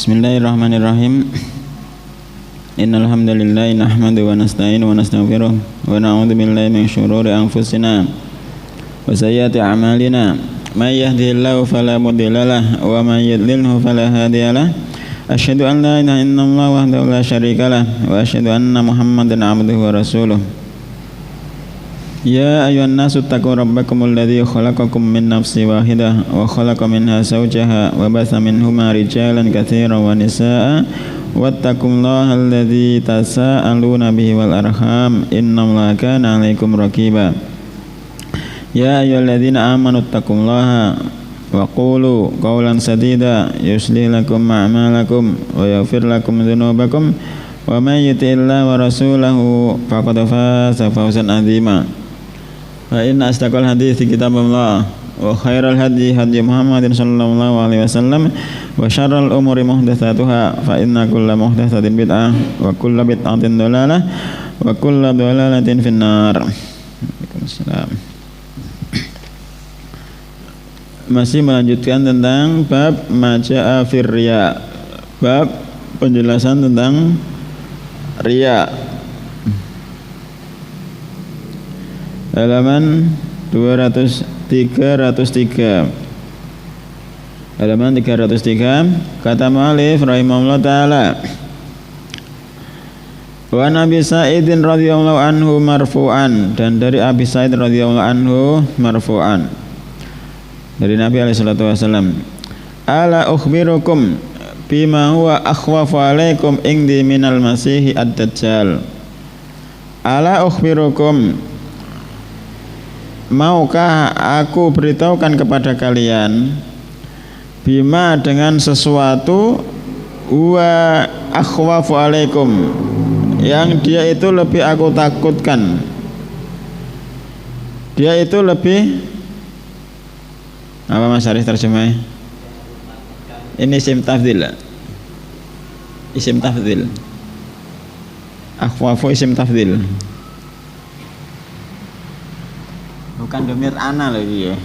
Bismillahirrahmanirrahim. Innal hamdalillah nahmaduhu wa nasta'inu wa nastaghfiruh wa na'udzu billahi min shururi anfusina wa sayyiati a'malina. May yahdihillahu fala mudilla lahu wa may yudlilhu fala hadiya lahu. Asyhadu an la ilaha illallah wahdahu la syarika lahu wa asyhadu anna Muhammadan 'abduhu wa rasuluh. Ya ayyuhan nasu taqu rabbakumul ladzi khalaqakum min nafsin wahidah wa khalaqa minha zawjaha wa batha minhuma rijalan katsiran wa nisaa'a wattaqullaha alladzi tasaaluna bihi wal arham innallaha kana 'alaikum raqiba. Ya ayyuhalladzina amanu taqullaha wa qulu qawlan sadida yuslih lakum a'malakum wa yaghfir lakum dzunubakum wa may yuti'illaha wa rasulahu faqad faza fawzan 'azima. Fa inna asdaqal hadiits kitabullah wa khairal hadyi hadyi Muhammadin sallallahu alaihi wasallam wa syarral umuri muhdatsatuha fa inna kulla muhdatsatin bid'ah wa kulla bid'atin dhalalah wa kulla dhalalatin finnar. Waalaikumsalam. Masih melanjutkan tentang bab maja'a fir riya, bab penjelasan tentang riya. Halaman 303. Halaman 303. Kata mu'allif rahimahullah ta'ala, wa Nabi Sa'idin radhiyallahu anhu marfu'an, dan dari Abi Sa'id radhiyallahu anhu marfu'an, dari Nabi alaihi salatu wasallam, ala ukhbirukum bima huwa akhwafu alaikum indi minal masihi ad-dajjal. Ala ukhbirukum, maukah aku beritahukan kepada kalian, bima dengan sesuatu, wa akhwafu alaikum, yang dia itu lebih aku takutkan, dia itu lebih apa Mas Arif terjemahnya? Ini isim tafdhil. Isim tafdhil. Akhwafu isim tafdhil. Bukan domir ana lagi ya.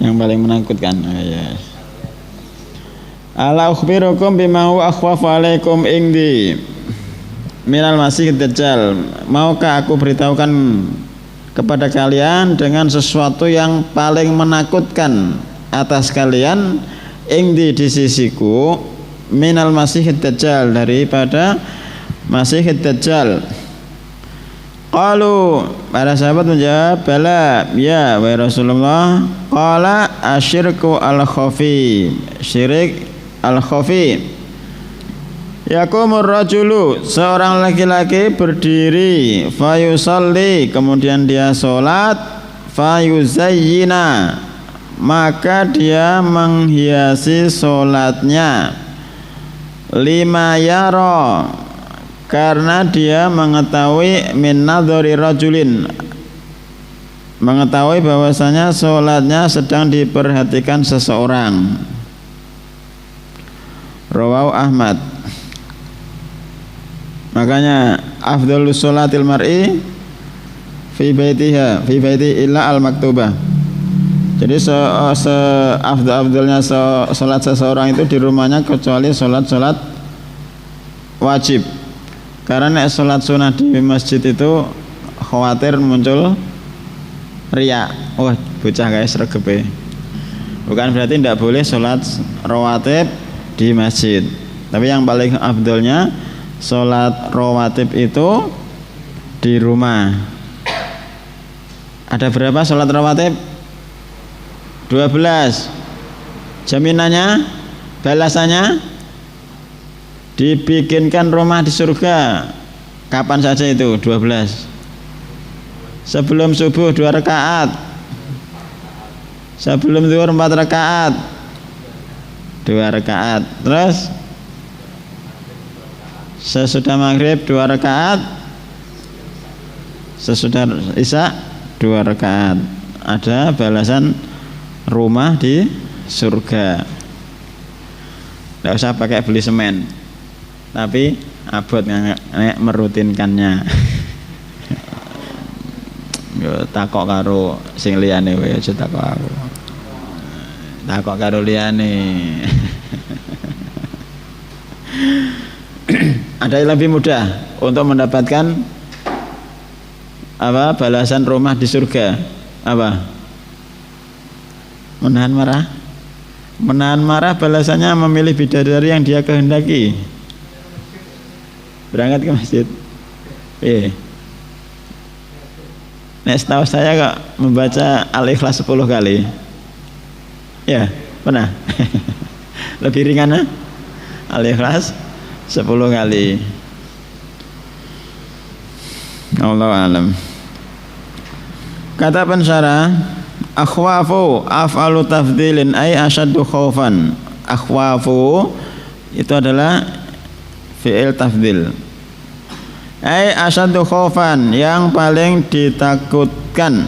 Yang paling menakutkan. Ya. Ala ukhbirukum bima huwa akhwafu alaikum indi minal masih dajjal. Maukah aku beritahukan kepada kalian dengan sesuatu yang paling menakutkan atas kalian indi di sisiku minal masih dajjal, daripada masih dajjal. Qalu, para sahabat menjawab, bala, ya wa Rasulullah. Qala asyirku al-khafi, syirik al-khafi. Yakumur rajulu, seorang laki-laki berdiri, fayusalli, kemudian dia sholat, fayuzayyina, maka dia menghiasi sholatnya, lima yara, karena dia mengetahui min nadhari rajulin, mengetahui bahwasanya sholatnya sedang diperhatikan seseorang. Rawahu Ahmad. Makanya afdhalus sholatil mar'i fi baitiha, fi baiti illa al maktubah. Jadi afdalnya sholat seseorang itu di rumahnya kecuali sholat wajib. Karena sholat sunnah di masjid itu khawatir muncul riya. Wah, bocah guys regepe. Bukan berarti tidak boleh sholat rawatib di masjid, tapi yang paling afdolnya sholat rawatib itu di rumah. Ada berapa sholat rawatib? 12. Jaminannya, balasannya, dibikinkan rumah di surga. Kapan saja itu? 12. Sebelum subuh 2 rakaat, sebelum zuhur 4 rakaat, 2 rakaat, terus sesudah maghrib 2 rakaat, sesudah isya 2 rakaat. Ada balasan rumah di surga. Tidak usah pakai beli semen, tapi abot merutinkannya. Yo takok karo sing liyane wae, aja takok aku. takok karo liyane. Ada yang lebih mudah untuk mendapatkan apa balasan rumah di surga? Apa? Menahan marah. Menahan marah balasannya memilih bidadari yang dia kehendaki. Berangkat ke masjid. Nek setahu saya kok membaca Al-Ikhlas 10 kali. Ya, pernah. Lebih ringan Al-Ikhlas 10 kali. Allah alam. Kata pensyarah, akhwafu af'alu tafdilin ay asyaddu khaufan. Akhwafu itu adalah fi'il tafdil. Ay asyaddu khaufan, yang paling ditakutkan.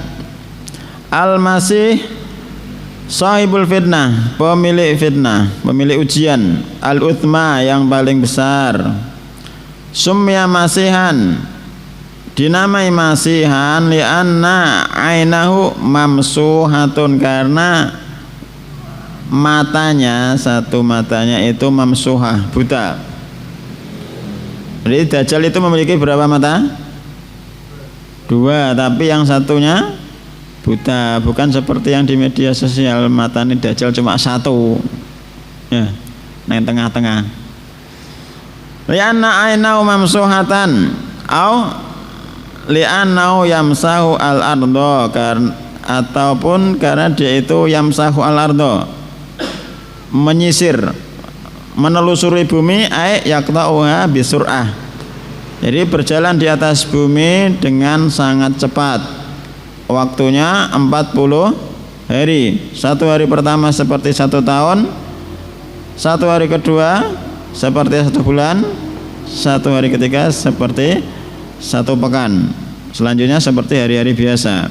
Al-Masih sahibul fitnah, pemilik fitnah, pemilik ujian. Al-Uthma, yang paling besar. Sumya masihan, dinamai masihan li'anna ainahu mamsuhatun, karena matanya, satu matanya itu mamsuhah, buta. Jadi Dajjal itu memiliki berapa mata? 2, tapi yang satunya buta. Bukan seperti yang di media sosial, mata ini Dajjal cuma 1 ya, yang tengah-tengah. Li'anna ainahu mamsuhatan au li'annahu yamsahu al-ardo, ataupun karena dia itu yamsahu al-ardo, menyisir, menelusuri bumi, ay yaqta'uha bisur'ah. Jadi berjalan di atas bumi dengan sangat cepat. Waktunya 40 hari. 1 hari pertama seperti 1 tahun, 1 hari kedua seperti 1 bulan, 1 hari ketiga seperti 1 pekan. Selanjutnya seperti hari-hari biasa.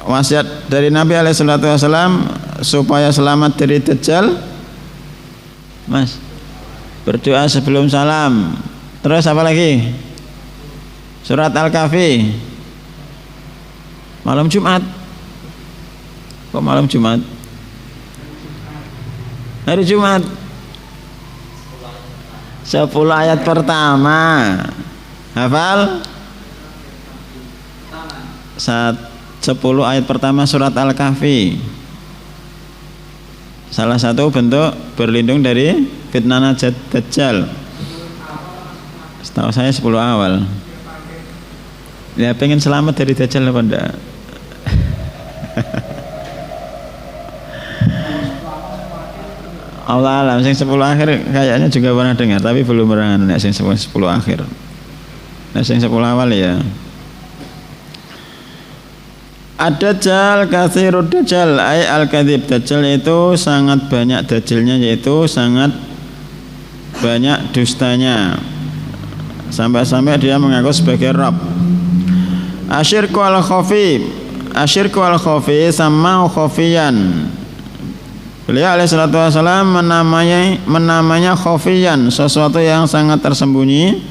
Wasiat dari Nabi SAW supaya selamat dari Dajjal, Mas, berdoa sebelum salam. Terus apa lagi? Surat Al-Kahfi. Malam Jumat. Kok malam Jumat? Hari Jumat. 10 ayat pertama. Hafal? 10 ayat pertama surat Al-Kahfi. Salah satu bentuk berlindung dari fitnah Dajjal. Setahu saya 10 awal. Ya pengen selamat dari Dajjal apa enggak? Allah alam, sing 10 akhir kayaknya juga pernah dengar, tapi belum pernah nek sing 10 akhir. Nek sing 10 awal ya. Ad-Dajjal katsirud Dajjal ay al-kadzib. Dajjal itu sangat banyak dajjalnya, yaitu sangat banyak dustanya. Sampai-sampai dia mengaku sebagai Rabb. Asyirku al-khafi. Asyirku al-khafi sama khafiyan. Beliau alaihi salatu wasallam menamanya khafiyan, sesuatu yang sangat tersembunyi.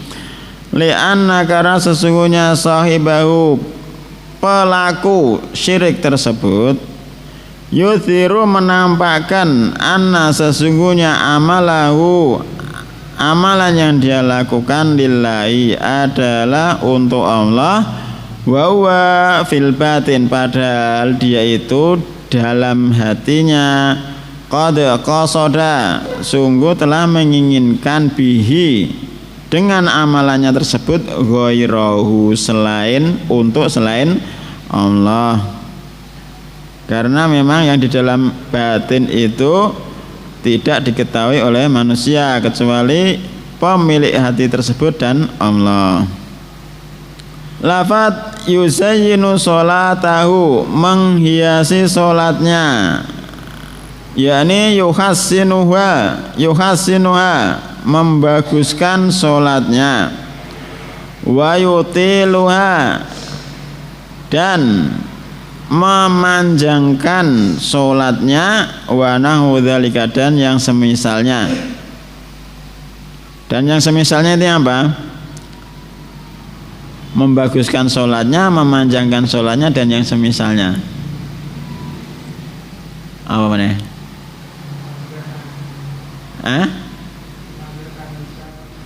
Li'anna, karena sesungguhnya sahibahu, pelaku syirik tersebut, yuthiru, menampakkan, anna, sesungguhnya amalahu, amalan yang dia lakukan lillahi, adalah untuk Allah, wa huwa fil batin, padahal dia itu dalam hatinya qad qasada, sungguh telah menginginkan bihi, dengan amalannya tersebut, ghairahu, selain Allah. Karena memang yang di dalam batin itu tidak diketahui oleh manusia kecuali pemilik hati tersebut dan Allah. Lafat yuzayyinu sholatahu, menghiasi sholatnya, yakni yuhassinuha, membaguskan sholatnya, wa yutiluha, dan memanjangkan sholatnya, wa nahu dzalika, dan yang semisalnya. Dan yang semisalnya itu apa? Membaguskan sholatnya, memanjangkan sholatnya, dan yang semisalnya. Apa meneh?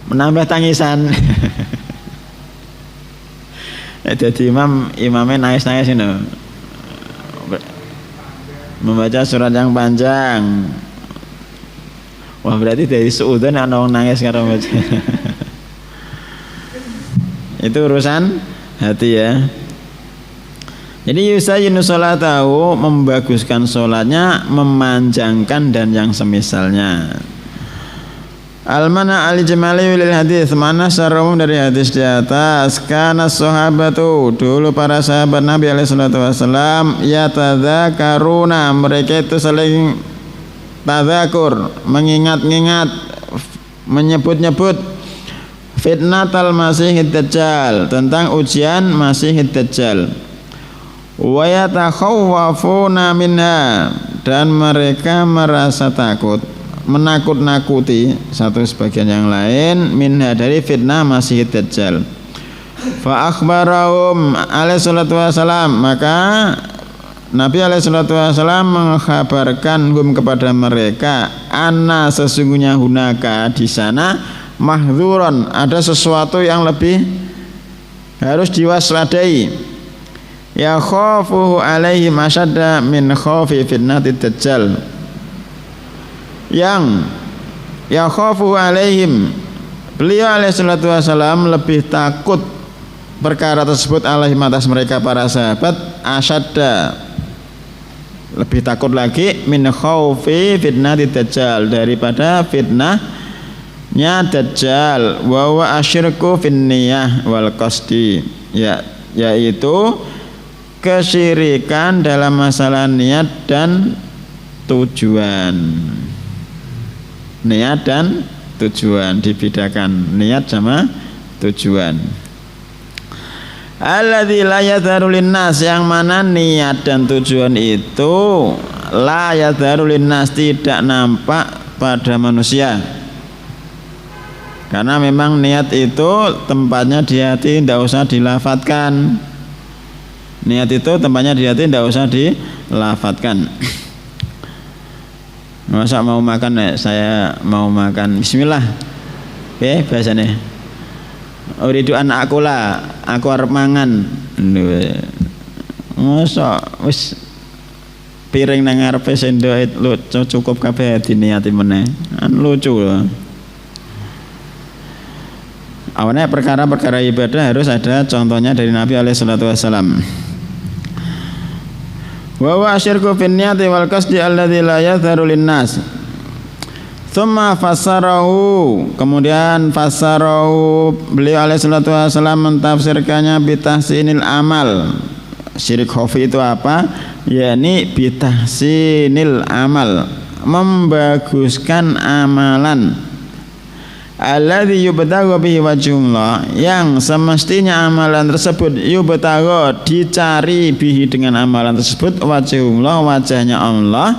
Menambah tangisan. Jadi imamnya nangis-nangis ini. Membaca surat yang panjang. Wah, berarti dari suudzon ana wong nangis karo baca. Itu urusan hati ya. Jadi yusayyinu sholatahu, membaguskan sholatnya, memanjangkan dan yang semisalnya. Al-mana al-jimali lil hadis, mana secara umum dari hadis di atas. Kana sahabatu, dulu para sahabat Nabi alaihi salatu wasallam, yatadzakaruna, mereka itu saling tadzakur, mengingat-ingat, menyebut-nyebut fitnatal masihid dajjal, tentang ujian masihid dajjal. Wa yatakhawwafuna minha, dan mereka merasa takut, menakut-nakuti satu sebagian yang lain minha, dari fitnah masihid dajjal. Fa akhbarahum alaihi salatu wasalam, maka Nabi alaihi salatu wasalam mengkhabarkan kepada mereka, anna, sesungguhnya hunaka, di sana, mahzuron, ada sesuatu yang lebih harus diwaspadai. Ya khafuhu alaihim asyadda min khafi fitnatid dajjal, yang ya khafuhu alaihim, beliau alaihi salatu wasalam lebih takut perkara tersebut alaihim, atas mereka para sahabat, asyadda, lebih takut lagi, min khaufi fitnatid dajjal, daripada fitnahnya dajjal, wa huwa asyirku fin niyah wal qasdi, yaitu kesyirikan dalam masalah niat dan tujuan. Niat dan tujuan dibedakan, niat sama tujuan. Alladzi la yadharu linnas, yang mana niat dan tujuan itu la yadharu linnas, tidak nampak pada manusia. Karena memang niat itu tempatnya di hati, tidak usah dilafatkan. Niat itu tempatnya di hati, tidak usah dilafatkan. Masa mau makan, saya mau makan bismillah, oke, biasanya uridu an akula, aku arep mangan. Masa wis piring nang ngarepe sendok lu cukup kabeh diniati meneh. Lucu loh. Awalnya perkara-perkara ibadah harus ada contohnya dari Nabi alaihi salatu wasallam. Wa huwa asyirku fin niyati wal qasdi alladzi la yadharu linnas. Tsumma fassarahu, kemudian fassarahu, beliau alaihi salatu wasallam mentafsirkannya bitahsinil amal. Syirik khafi itu apa? yakni bitahsinil amal, membaguskan amalan. Alladzi yubtagha bihi wajhullah, yang semestinya amalan tersebut yubtagha, dicari bihi dengan amalan tersebut, wajhullah, wajahnya Allah,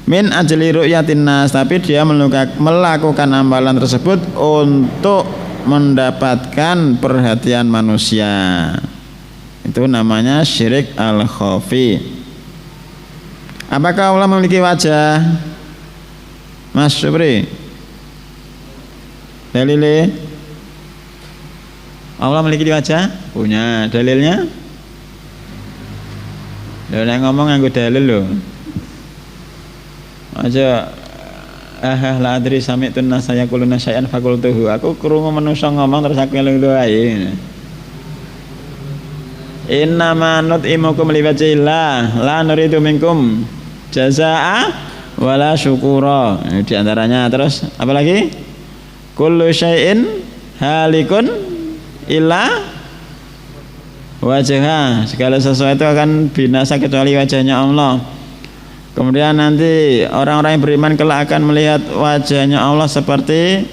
min ajli ru'yatin nas, tapi dia melakukan amalan tersebut untuk mendapatkan perhatian manusia. Itu namanya syirik al-khafi. Apakah Allah memiliki wajah? Mas Subri, dalilnya Allah memiliki wajah? Punya. Dalilnya? Dia ngomong nganggo dalil loh. Aja la adri sami'tun nas yaquluna syai'an faqultuhu. Aku krungu manusa ngomong terus aku ngeluh ae. Innama nut'imukum liwajhillah la nuridu minkum jazaa'a wala syukura. Di antaranya. Terus apa lagi? Kullu syai'in halikun illa wajhah, segala sesuatu akan binasa kecuali wajahnya Allah. Kemudian nanti orang-orang yang beriman kelak akan melihat wajahnya Allah seperti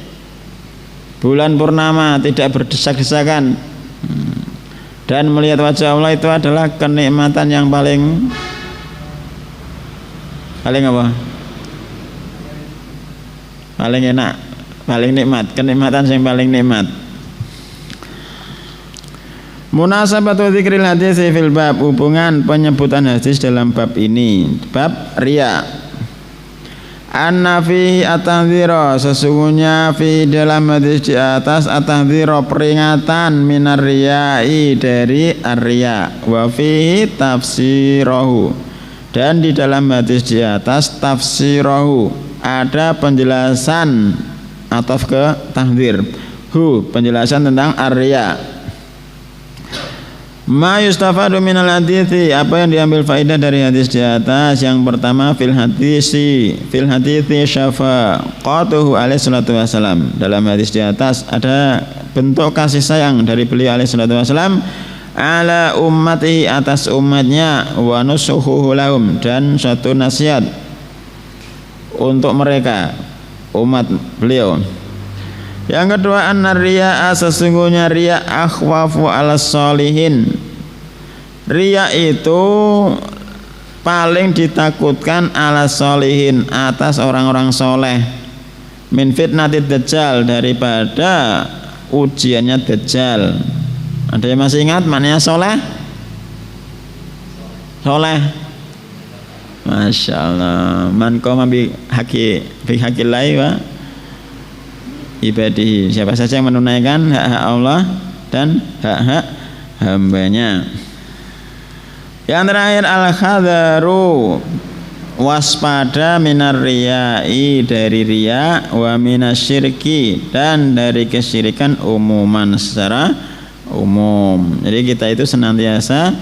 bulan purnama, tidak berdesak-desakan. Dan melihat wajah Allah itu adalah kenikmatan yang paling apa? Paling enak, paling nikmat, kenikmatan yang paling nikmat. Munasabatu dzikril hadis fil bab, hubungan penyebutan hadis dalam bab ini, bab riya. Anna fihi at-tahdhira, sesungguhnya fi dalam hadis di atas at-tahdhira, peringatan minar riyai, dari ar-riya, wa fihi tafsirahu, dan di dalam hadis di atas tafsirahu, ada penjelasan ataf ke tahdhir, penjelasan tentang ar-riya. Ma yustafadu minal hadithi, apa yang diambil faedah dari hadis di atas? Yang pertama, fil hadithi syafaqatuhu alaihi salatu wassalam. Dalam hadis di atas ada bentuk kasih sayang dari beliau alaihi salatu wassalam ala ummatihi, atas umatnya, wa nusuhuhu lahum, dan satu nasihat untuk mereka, umat beliau. Yang kedua, an-riya, sesungguhnya riya akhwafu alas solihin, riya itu paling ditakutkan alas solihin, atas orang-orang soleh, min fitnatid dajjal, daripada ujiannya dajjal. Ada yang masih ingat maknanya soleh? Soleh, Masya Allah. Man qoma bi haqqillah wa ibadihi, siapa saja yang menunaikan hak-hak Allah dan hak-hak hambanya. Yang terakhir, al-khadharu, waspada minar riyai, dari riya, wa minasyirki, dan dari kesyirikan umuman, secara umum. Jadi kita itu senantiasa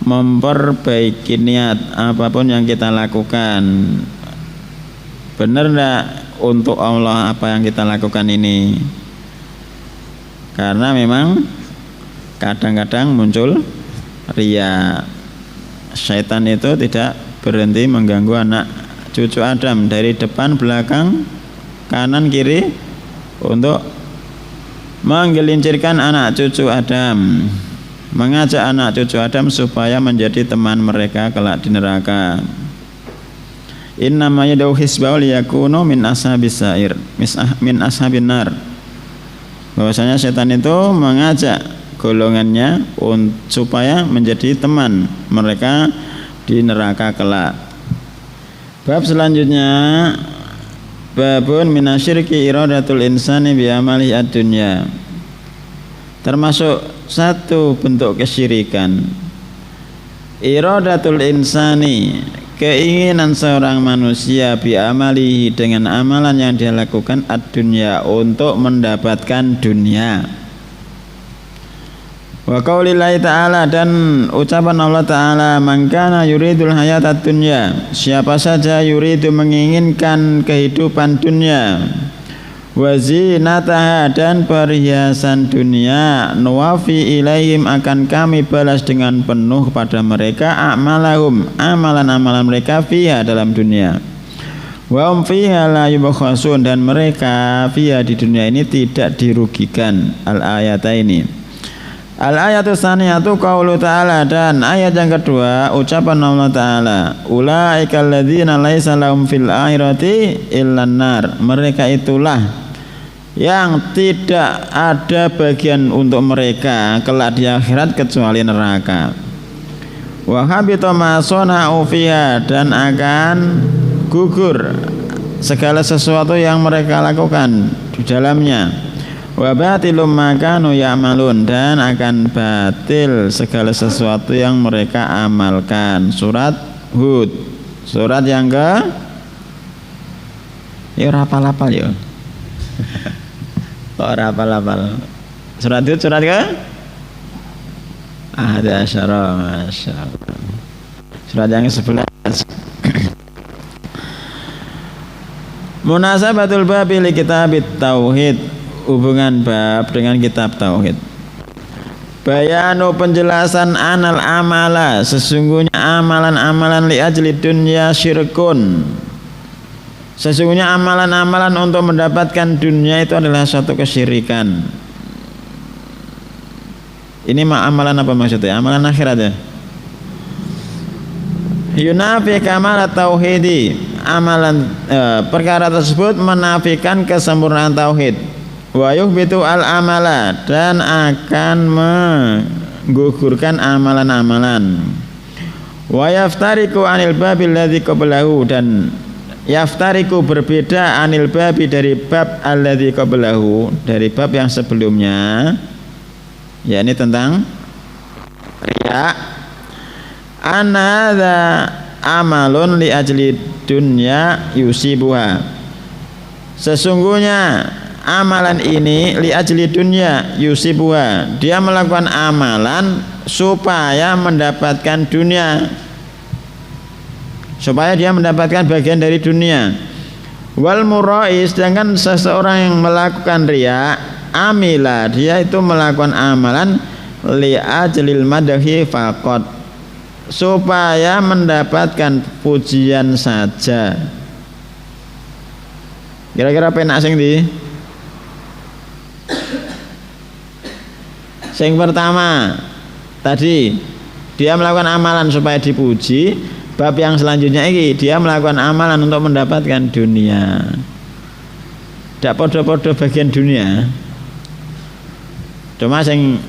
memperbaiki niat apapun yang kita lakukan. Benar enggak untuk Allah apa yang kita lakukan ini? Karena memang kadang-kadang muncul riya. Syaitan itu tidak berhenti mengganggu anak cucu Adam dari depan, belakang, kanan, kiri, untuk menggelincirkan anak cucu Adam, mengajak anak cucu Adam supaya menjadi teman mereka kelak di neraka. Innama yad'u hizbahu liyakunu min ashabis sa'ir, min ashabin nar. Bahwasanya setan itu mengajak golongannya supaya menjadi teman mereka di neraka kelak. Bab selanjutnya, babun minasyirki iradatul insani bi amali ad-dunya. Termasuk satu bentuk kesyirikan, iradatul insani, keinginan seorang manusia bi amalihi, dengan amalan yang dia lakukan ad-dunya, untuk mendapatkan dunia. Wa qaulillahi ta'ala, dan ucapan Allah Ta'ala, man kana yuridul hayatad dunya, siapa saja yuridu, menginginkan kehidupan dunia, wa zinataha, dan perhiasan dunia, nuwafi ilaihim, akan kami balas dengan penuh pada mereka, a'malahum, amalan-amalan mereka, fiha, dalam dunia, wa hum fiha la yubkhasun, dan mereka fiha, di dunia ini tidak dirugikan. Al-ayat ini. Al-ayatu tsaniyatu qaulu ta'ala, dan ayat yang kedua ucapan Allah Ta'ala, ulaikal ladzina laisa lahum fil akhirati illan nar, mereka itulah yang tidak ada bagian untuk mereka kelak di akhirat kecuali neraka. Wa habita ma sana'u fiha, dan akan gugur segala sesuatu yang mereka lakukan di dalamnya. Wa batilum ma kanu ya'malun, dan akan batil segala sesuatu yang mereka amalkan. Surat Hud, surat yang ke, ya rapal-rapal ya. Kok rapal-rapal? Surat Hud, surat ke? Ada asyara, Masya Allah. Surat yang ke-11. Munasabatul babi li kitabit tauhid, hubungan bab dengan kitab tauhid. Bayanu, penjelasan, anal amala, sesungguhnya amalan-amalan li ajli dunya syirkun, sesungguhnya amalan-amalan untuk mendapatkan dunia itu adalah suatu kesyirikan. Ini amalan apa maksudnya? Amalan akhirat ya. Yunafi kamalat tauhidi, amalan perkara tersebut menafikan kesempurnaan tauhid. Wa yuhbitu al-amala, dan akan menggugurkan amalan-amalan. Wa yaftariku anil babil ladzi qablahu, dan yaftariku berbeda anil babi dari bab alladzi qablahu, dari bab yang sebelumnya, yakni tentang riya. Anna hadza amalun li ajli dunya yusibuha, sesungguhnya amalan ini li ajli dunya yusibuha, dia melakukan amalan supaya mendapatkan dunia, supaya dia mendapatkan bagian dari dunia. Wal murai, sedangkan seseorang yang melakukan riya, amila, dia itu melakukan amalan li ajlil madhi faqat, supaya mendapatkan pujian saja. Kira-kira penak sing ndi? Sing pertama tadi dia melakukan amalan supaya dipuji. Bab yang selanjutnya ini dia melakukan amalan untuk mendapatkan dunia. Tidak podo-podo bagian dunia. Cuma yang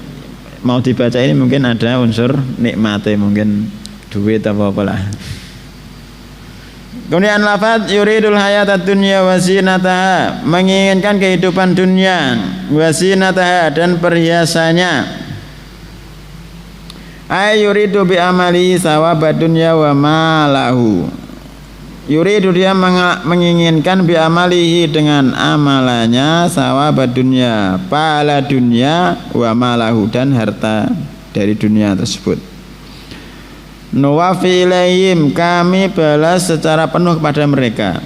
mau dibaca ini mungkin ada unsur nikmati, mungkin duit apa apalah. Kemudian lafaz yuridul hayatad dunya wa zinataha, menginginkan kehidupan dunia, wa zinataha, dan perhiasannya. Ay yuridu bi amali sawabad dunya wa malahu. Yuridu, dia menginginkan bi amalihi, dengan amalannya, sawabad dunya, pahala dunia, wa malahu, dan harta dari dunia tersebut. Nuwafi ilaihim, kami balas secara penuh kepada mereka.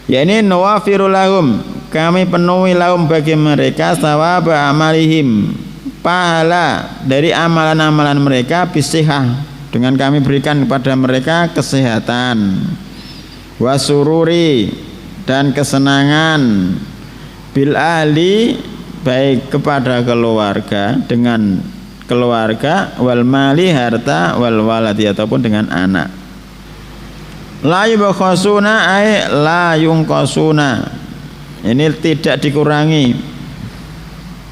Ya ini nuwafiru lahum, kami penuhi lahum bagi mereka sawab amalihim, pahala dari amalan-amalan mereka, bisihah, dengan kami berikan kepada mereka kesehatan, wasururi, dan kesenangan, bil ahli, baik kepada keluarga, dengan keluarga, wal mali, harta, wal waladi, ataupun dengan anak. La yubkhasuna ay la yungqasuna, ini tidak dikurangi.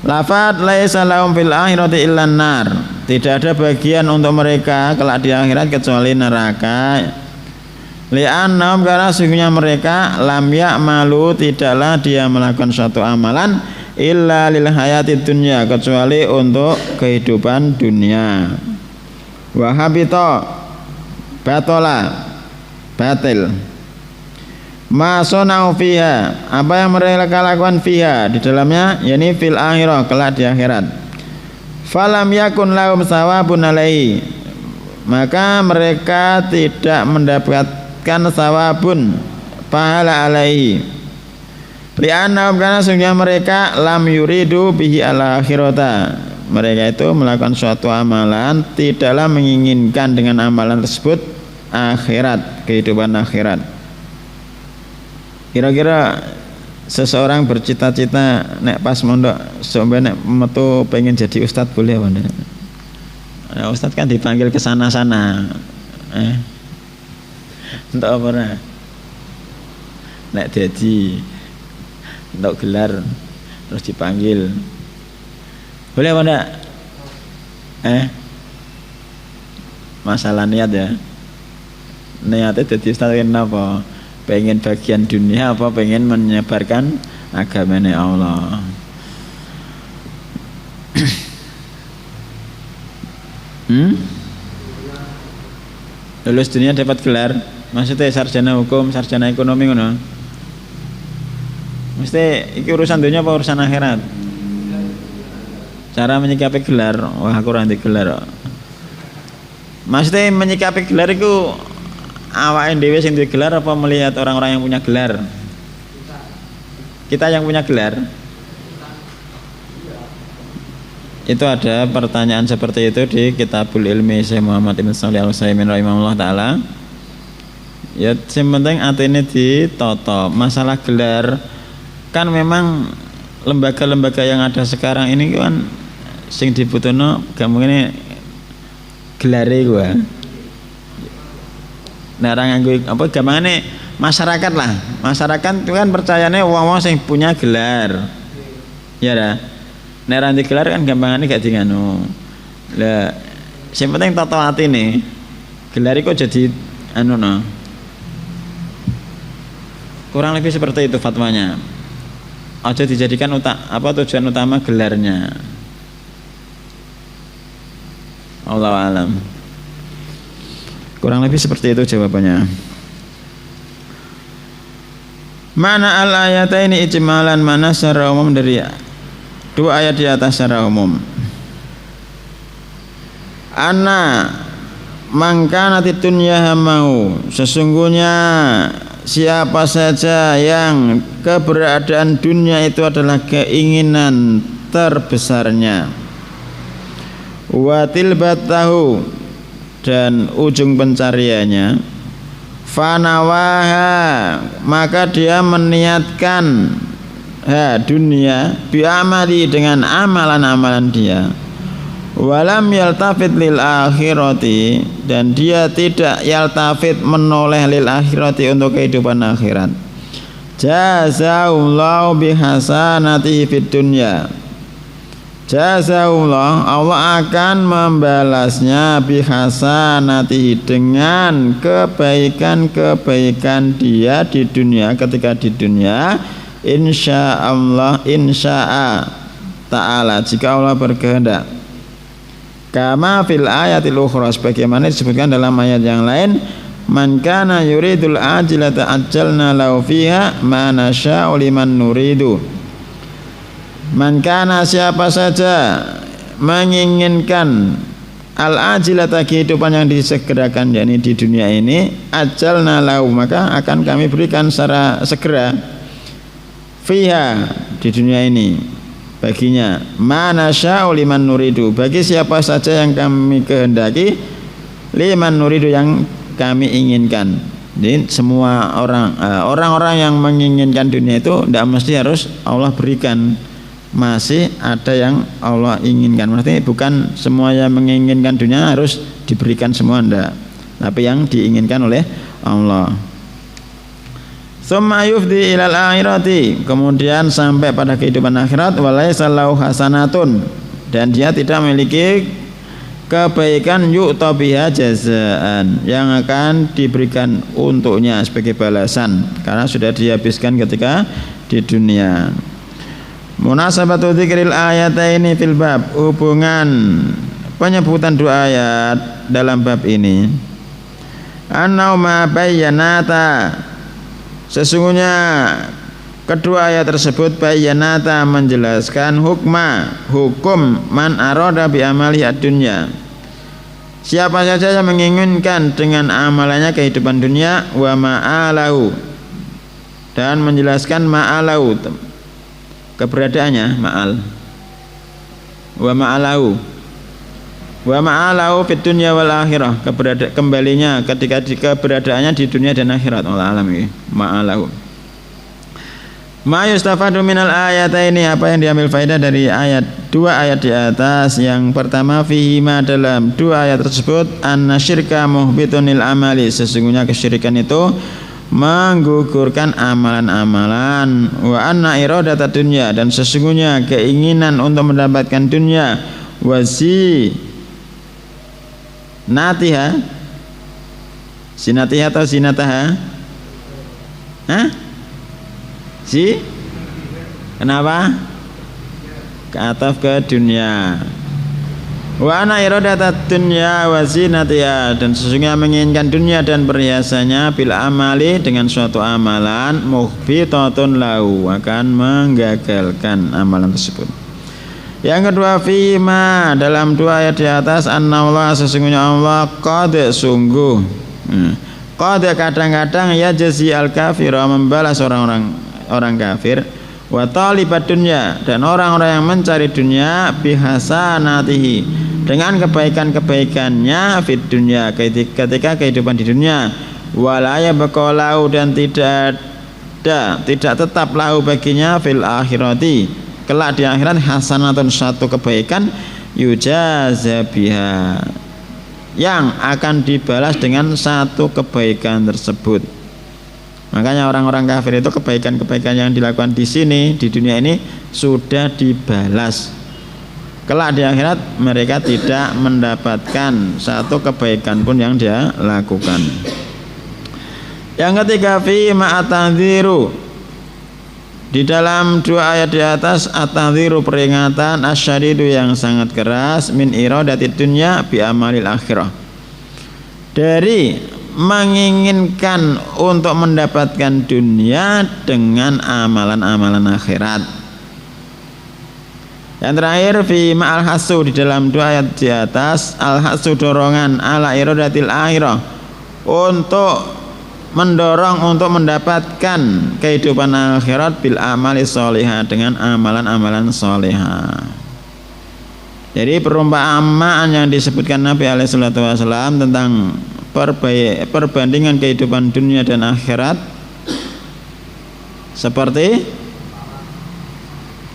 Lafaz laisa lahum fil akhirati illan nar, tidak ada bagian untuk mereka kelak di akhirat kecuali neraka. Li'annahum, karena sesungguhnya mereka lam ya'malu, tidaklah dia melakukan suatu amalan illa lil hayatid dunya, kecuali untuk kehidupan dunia. Wa habita, batola, batil, ma sonau fiha, apa yang mereka lakukan fiha, di dalamnya, yakni fil akhirah, kelak di akhirat. Falam yakun lahum sawabun alaihi, maka mereka tidak mendapatkan sawabun, pahala alaihi. Li'annahum, karena sesungguhnya mereka lam yuridu bihi al akhirata, mereka itu melakukan suatu amalan tidaklah menginginkan dengan amalan tersebut akhirat, kehidupan akhirat. Kira-kira seseorang bercita-cita nek pas mondok sampai nek metu pengen jadi ustadz, boleh apa enggak? Nah, ustadz kan dipanggil ke sana-sana. Untuk apa ora? Nek jadi untuk gelar terus dipanggil, boleh apa enggak? Masalah niat ya. Niatnya jadi ustaz kenapa? Pengen bagian dunia apa pengen menyebarkan agamanya Allah? Lulus dunia dapat gelar, maksudnya sarjana hukum, sarjana ekonomi ngono. Mesti iki urusan dunia apa urusan akhirat? Cara menyikapi gelar, wah aku ora ndek gelar. Maksudnya menyikapi gelar itu awake dhewe sing duwe gelar apa melihat orang-orang yang punya gelar? Kita yang punya gelar. Itu ada pertanyaan seperti itu di Kitabul Ilmi Syekh Muhammad Ibn Shalih Al-Utsaimin rahimahullah taala. Ya sing penting atine ditata. Masalah gelar kan memang lembaga-lembaga yang ada sekarang ini kan sing dibutuhno gampangane gelare gua. Nah orang nganggo apa gampangane masyarakat lah. Masyarakat itu kan percayane wong-wong sing punya gelar. Ya dah. Nek ra gelar kan gampangane gak dinganu. Lah sing penting tata atine. Gelar iku jadi anu no. Kurang lebih seperti itu fatwanya. Aja dijadikan tujuan utama gelarnya. Allahu alam. Kurang lebih seperti itu jawabannya. Mana al-ayataini ijmalan, mana secara umum dari dua ayat di atas secara umum. Anna mangkanatid dunya hamau, sesungguhnya siapa saja yang keberadaan dunia itu adalah keinginan terbesarnya, watil batahu, dan ujung pencariannya, fanawaha, maka dia meniatkan dunia bi'amali, dengan amalan-amalan dia, walam yaltafit lil akhirati, dan dia tidak yaltafit, menoleh lil akhirati, untuk kehidupan akhirat, jazaullahu bihasanati fid dunya, jazaullah, Allah akan membalasnya bihasanati, dengan kebaikan-kebaikan dia di dunia, ketika di dunia, insyaallah, insya'a ta'ala, jika Allah berkehendak. Kama fil ayatil ukhra, sebagaimana disebutkan dalam ayat yang lain, man kana yuridul ajilata ajjalna lahu fiha ma nasya'u liman nuridu. Man kana, siapa saja menginginkan al-ajilata, kehidupan yang disegerakan, yakni di dunia ini, ajjalna lahu, maka akan kami berikan secara segera, fiha, di dunia ini, baginya, mana sya'u liman nuridu, bagi siapa saja yang kami kehendaki, liman nuridu, yang kami inginkan. Jadi semua orang-orang yang menginginkan dunia itu tidak mesti harus Allah berikan, masih ada yang Allah inginkan. Maksudnya bukan semua yang menginginkan dunia harus diberikan semua, enggak, tapi yang diinginkan oleh Allah. Tsumma yufdi ilal akhirati, kemudian sampai pada kehidupan akhirat, walaysa lahu hasanatun, dan dia tidak memiliki kebaikan yu'ta biha jazaan, yang akan diberikan untuknya sebagai balasan, karena sudah dihabiskan ketika di dunia. Munasabatu dzikril ayataini fil bab, hubungan penyebutan dua ayat dalam bab ini. Annauma bayyanata, sesungguhnya kedua ayat tersebut bayyanata, menjelaskan hukum man arada bi amali ad-dunya, siapa saja yang menginginkan dengan amalannya kehidupan dunia, wa ma'alahu, dan menjelaskan ma'alahu, keberadaannya, ma'al, wa ma'alahu fid dunya wal akhirah, kembalinya ketika keberadaannya di dunia dan akhirat. Allah alam ini ma'alahu. Ma yustafadu minal ayataini, apa yang diambil faedah dari dua ayat di atas. Yang pertama, fihima, dalam dua ayat tersebut, anna syirka muhbitunil amali, sesungguhnya kesyirikan itu menggugurkan amalan-amalan, wa anna iradatad dunya, dan sesungguhnya keinginan untuk mendapatkan dunia, wasi natiha, sinatiha atau sinataha, kenapa keataf ke dunia, wa ana iradatad dunya wa zinatiha, dan sesungguhnya menginginkan dunia dan perhiasannya, bil amali, dengan suatu amalan, muhbitatun lahu, akan menggagalkan amalan tersebut. Yang kedua, fima, dalam dua ayat di atas, annallaha, sesungguhnya Allah, qad, sungguh, qad, kadang-kadang ya jazi al kafira, membalas orang kafir, wa talibat dunya, dan orang-orang yang mencari dunia, bihasanatihi, dengan kebaikan-kebaikannya, fid dunya, ketika kehidupan di dunia, walaya baqalau, dan tidak tetap lahu baginya, fil akhirati, kelak di akhirat, hasanatun, satu kebaikan, yujaza biha, yang akan dibalas dengan satu kebaikan tersebut. Makanya orang-orang kafir itu kebaikan-kebaikan yang dilakukan di sini, di dunia ini, sudah dibalas kelak di akhirat mereka tidak mendapatkan satu kebaikan pun yang dia lakukan. Yang ketiga, fi ma'atadhiru, di dalam dua ayat di atas, at-tadhiru peringatan, asyadidu yang sangat keras, min iradati dunya bi amalil akhirah, dari menginginkan untuk mendapatkan dunia dengan amalan-amalan akhirat. Yang terakhir, fi ma'al hasu, di dalam dua ayat di atas, al hasu dorongan ala iradatil akhirah, untuk mendorong untuk mendapatkan kehidupan akhirat bil amali sholihah, dengan amalan-amalan sholihah. Jadi perumpamaan yang disebutkan Nabi alaihi salatu wasallam tentang perbandingan kehidupan dunia dan akhirat seperti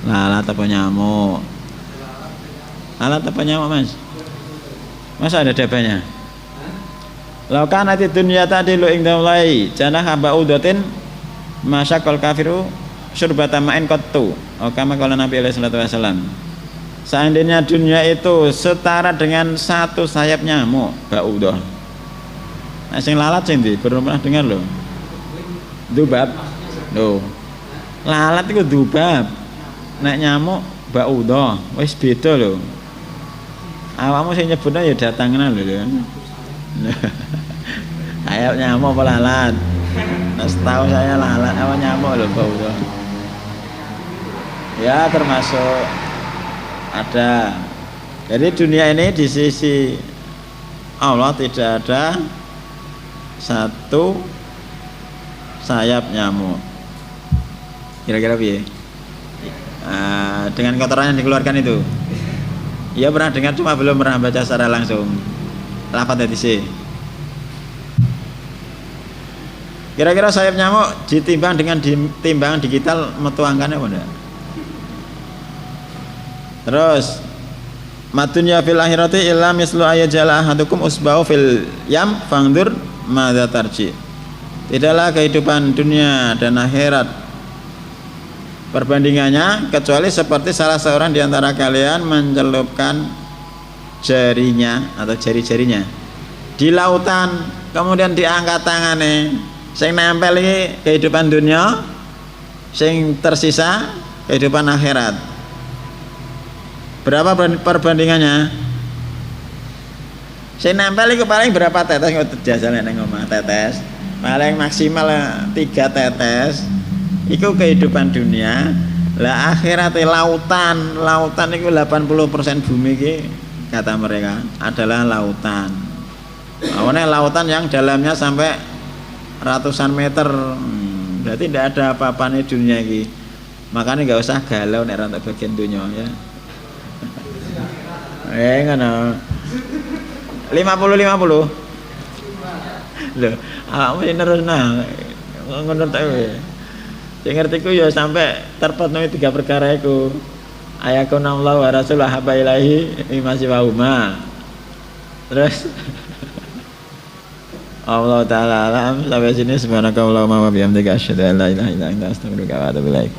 lalat apa nyamuk. Lalat apa nyamuk, Mas? Masa ada dabanya? Laukan ati dunya tadilu ingdallahi janaha ba'udatin masyaqal kafiru syurbata ma'in qattu. Kama qala Nabi alaihi salatu wasallam. Seandainya dunia itu setara dengan satu sayap nyamuk, ba'udah. Nah, sing lalat sing ndi? Belum pernah dengar lho. Dubab. Lho. Lalat itu dubab. Nek nyamuk ba'udah, wis beda lho. Awakmu sing nyebutnya ya datangan lho. Sayap nyamuk apa lalat? Nah, setahu saya lalat, apa nyamuk lho ba'udah. Ya termasuk ada. Jadi dunia ini di sisi Allah tidak ada satu sayap nyamuk. Kira-kira piye? Dengan kotoran yang dikeluarkan itu. Ia pernah dengar cuma belum pernah baca secara langsung. Lafaz hadis. Kira-kira sayap nyamuk ditimbang dengan timbangan digital metu angkanya apa enggak? Terus madunya fil akhirati illa mislu ayajala ahadukum usbahu fil yam fangdur madza tarji. Tidaklah kehidupan dunia dan akhirat perbandingannya kecuali seperti salah seorang di antara kalian mencelupkan jarinya atau jari-jarinya di lautan, kemudian diangkat tangannya, sing nempel iki kehidupan dunia, sing tersisa kehidupan akhirat. Berapa perbandingannya? Sing nempel iki paling berapa tetes kok jasane nang omah tetes. Paling maksimal 3 tetes. Iku kehidupan dunia. Lah akhirat lautan. Lautan itu 80% bumi iki kata mereka adalah lautan. Awalnya lautan yang dalamnya sampai ratusan meter. Berarti tidak ada apa-apanya dunia ini. Makanya nggak usah galau nek untuk bagian dunia ya. Ngono. 50-50. Loh, awakmu terus nah ngono ta kowe. Sing ngertiku ya sampai terpenuhi 3 perkara iku. Ayakunallahu wa rasuluhu habba ilaihi masih wahuma. Terus Allah taala alam, sampai sini subhanakallahumma wa bihamdika asyhadu an la ilaha illa anta astaghfiruka wa atubu ilaik.